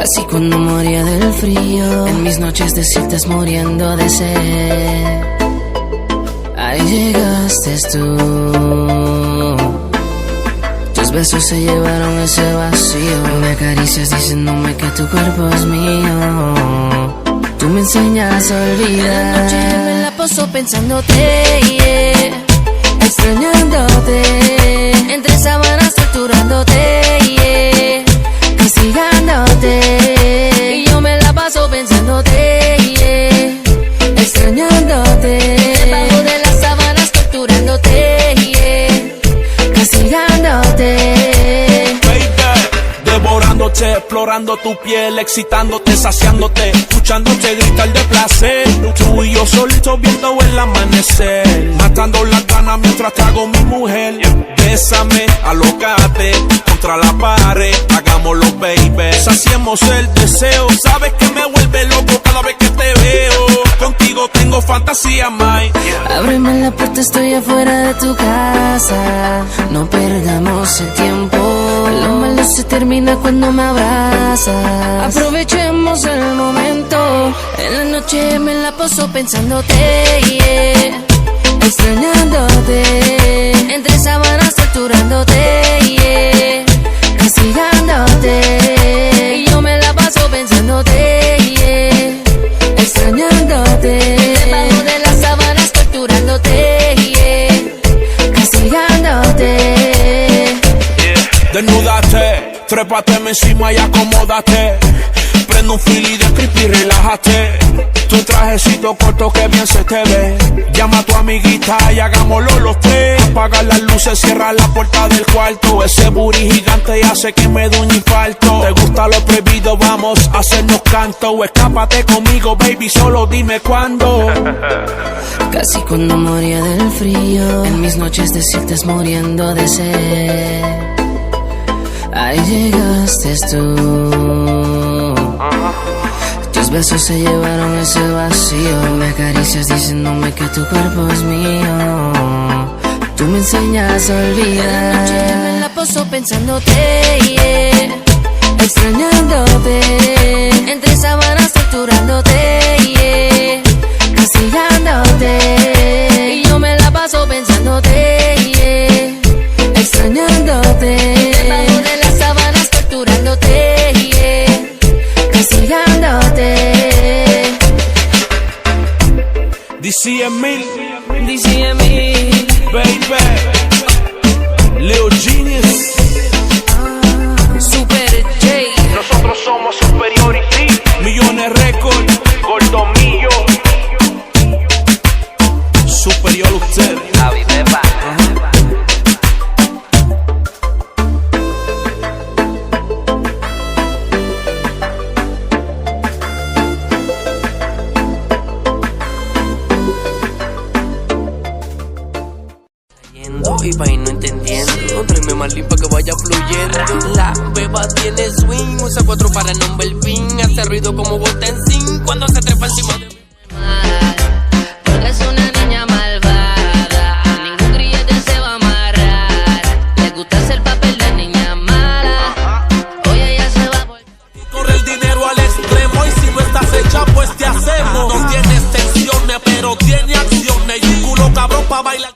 Casi cuando moría del frío, en mis noches de estás muriendo de sed. Ahí llegaste tú. Tus besos se llevaron ese vacío. Me acaricias diciéndome que tu cuerpo es mío. Tú me enseñas a olvidar. En la noche me la paso pensándote, yeah. Extrañándote, entre sábanas torturándote, yeah. Castigándote, y yo me la paso pensándote, yeah. Extrañándote, debajo de las sábanas torturándote, yeah. Castigándote, baby, devorándote, explorando tu piel, excitándote, saciándote, escuchándote gritar de placer. Tú y yo solitos viendo el amanecer, matando las ganas mientras trago mi mujer. Bésame, alócate contra la pared, hagámoslo, baby. Saciemos el deseo, sabes que me vuelve loco cada vez que te veo. Contigo tengo fantasía, my. Ábreme la puerta, estoy afuera de tu casa. No perdamos el tiempo, lo malo se termina cuando me abrazas. Aprovechemos el momento, en la noche me la paso pensándote, yeah. Extrañándote, entre sábanas torturándote, yeah. Castigándote, y yo me la paso pensándote, yeah. Extrañándote, debajo de las sábanas torturándote, yeah. Castigándote, yeah. Desnúdate, trépateme encima y acomódate. Prendo un fili de creepy, relájate. Tu trajecito corto que bien se te ve. Llama a tu amiguita y hagámoslo los tres. Apaga las luces, cierra la puerta del cuarto. Ese booty gigante hace que me dé un infarto. Te gusta lo prohibido, vamos a hacernos canto. Escápate conmigo, baby, solo dime cuándo. Casi cuando moría del frío, en mis noches de estás muriendo de sed. Ahí llegaste tú. Tus besos se llevaron ese vacío. Me acaricias diciéndome que tu cuerpo es mío. Tú me enseñas a olvidar. En la noche me la paso pensándote, yeah. Extrañándote, entre sábanas torturándote, yeah. Castigándote, y yo me la paso pensándote, yeah. Extrañándote, debajo de las sábanas torturándote, yeah. Castigándote. DCMil, baby. Leo Genius, Super J. nosotros somos Superiority. Millones Record, Gordo Millo. Superior usted. Javi Pepa. Y pa' ir no entendiendo, tráeme más limpa que vaya fluyendo. La beba tiene swing, usa 4 para nombre el fin. Hace ruido como botencín cuando se trepa encima de mí. Porque es una niña malvada, ningún grillete se va a amarrar. Le gusta hacer el papel de niña mala, hoy ella se va a volver. Corre el dinero al extremo y si no estás hecha pues te hacemos. No tiene extensiones pero tiene acciones y un culo cabrón pa' bailar.